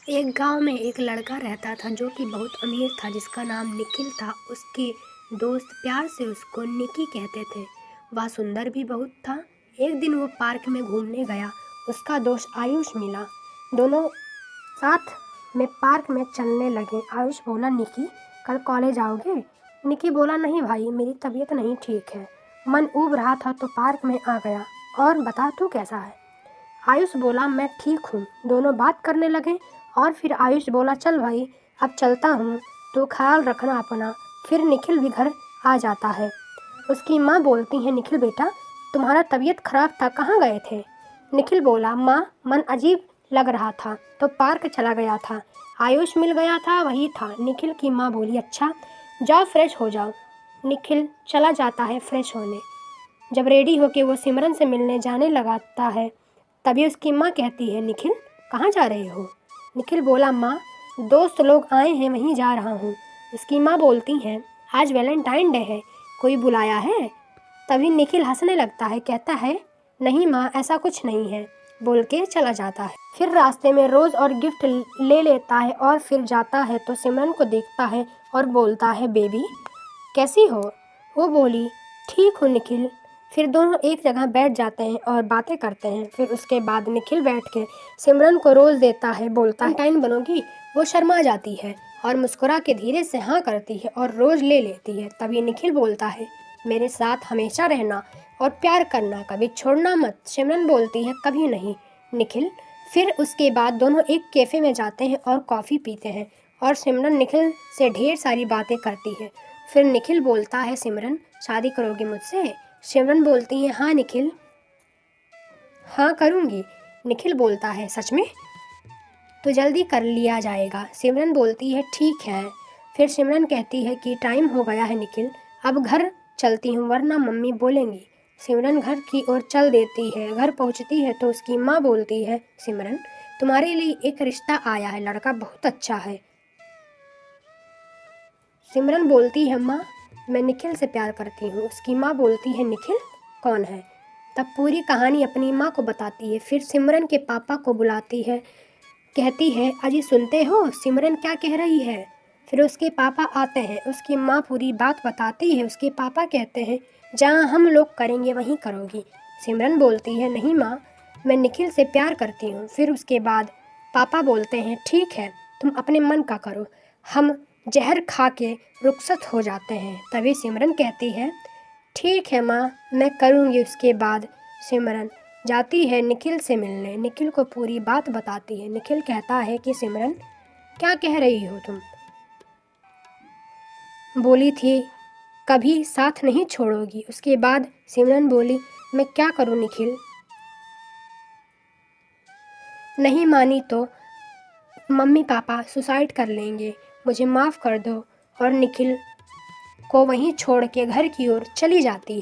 एक गांव में एक लड़का रहता था जो कि बहुत अमीर था, जिसका नाम निखिल था। उसके दोस्त प्यार से उसको निकी कहते थे। वह सुंदर भी बहुत था। एक दिन वो पार्क में घूमने गया। उसका दोस्त आयुष मिला। दोनों साथ में पार्क में चलने लगे। आयुष बोला, निकी कल कॉलेज आओगे? निकी बोला, नहीं भाई, मेरी तबीयत नहीं ठीक है। मन ऊब रहा था तो पार्क में आ गया। और बता, तू कैसा है? आयुष बोला, मैं ठीक हूँ। दोनों बात करने लगे और फिर आयुष बोला, चल भाई, अब चलता हूँ, तो ख्याल रखना अपना। फिर निखिल भी घर आ जाता है। उसकी माँ बोलती है, निखिल बेटा, तुम्हारा तबीयत खराब था, कहाँ गए थे? निखिल बोला, माँ, मन अजीब लग रहा था तो पार्क चला गया था। आयुष मिल गया था, वही था। निखिल की माँ बोली, अच्छा, जाओ फ्रेश हो जाओ। निखिल चला जाता है फ्रेश होने। जब रेडी होके वो सिमरन से मिलने जाने लगाता है, तभी उसकी माँ कहती है, निखिल कहाँ जा रहे हो? निखिल बोला, माँ, दोस्त लोग आए हैं, वहीं जा रहा हूँ। उसकी माँ बोलती हैं, आज वैलेंटाइन डे है, कोई बुलाया है? तभी निखिल हंसने लगता है, कहता है, नहीं माँ, ऐसा कुछ नहीं है, बोल के चला जाता है। फिर रास्ते में रोज़ और गिफ्ट ले लेता है और फिर जाता है तो सिमरन को देखता है और बोलता है, बेबी कैसी हो? वो बोली, ठीक हूँ निखिल। फिर दोनों एक जगह बैठ जाते हैं और बातें करते हैं। फिर उसके बाद निखिल बैठ के सिमरन को रोज़ देता है, बोलता है, टाइम बनोगी? वो शर्मा जाती है और मुस्कुरा के धीरे से हाँ करती है और रोज़ ले लेती है। तभी निखिल बोलता है, मेरे साथ हमेशा रहना और प्यार करना, कभी छोड़ना मत। सिमरन बोलती है, कभी नहीं निखिल। फिर उसके बाद दोनों एक कैफ़े में जाते हैं और कॉफ़ी पीते हैं और सिमरन निखिल से ढेर सारी बातें करती है। फिर निखिल बोलता है, सिमरन शादी करोगी मुझसे? सिमरन बोलती है, हाँ निखिल, हाँ करूँगी। निखिल बोलता है, सच में? तो जल्दी कर लिया जाएगा। सिमरन बोलती है, ठीक है। फिर सिमरन कहती है कि टाइम हो गया है निखिल, अब घर चलती हूँ वरना मम्मी बोलेंगी। सिमरन घर की ओर चल देती है। घर पहुँचती है तो उसकी माँ बोलती है, सिमरन तुम्हारे लिए एक रिश्ता आया है, लड़का बहुत अच्छा है। सिमरन बोलती है, माँ, मैं निखिल से प्यार करती हूँ। उसकी माँ बोलती है, निखिल कौन है? तब पूरी कहानी अपनी माँ को बताती है। फिर सिमरन के पापा को बुलाती है, कहती है, अजी सुनते हो सिमरन क्या कह रही है? फिर उसके पापा आते हैं। उसकी माँ पूरी बात बताती है। उसके पापा कहते हैं, जहाँ हम लोग करेंगे वहीं करोगी। सिमरन बोलती है, नहीं माँ, मैं निखिल से प्यार करती हूँ। फिर उसके बाद पापा बोलते हैं, ठीक है, तुम अपने मन का करो, हम जहर खा के रुखसत हो जाते हैं। तभी सिमरन कहती है, ठीक है माँ, मैं करूँगी। उसके बाद सिमरन जाती है निखिल से मिलने। निखिल को पूरी बात बताती है। निखिल कहता है कि सिमरन क्या कह रही हो तुम? बोली थी कभी साथ नहीं छोड़ोगी। उसके बाद सिमरन बोली, मैं क्या करूँ निखिल? नहीं मानी तो मम्मी पापा सुसाइड कर लेंगे, मुझे माफ़ कर दो। और निखिल को वहीं छोड़ के घर की ओर चली जाती है।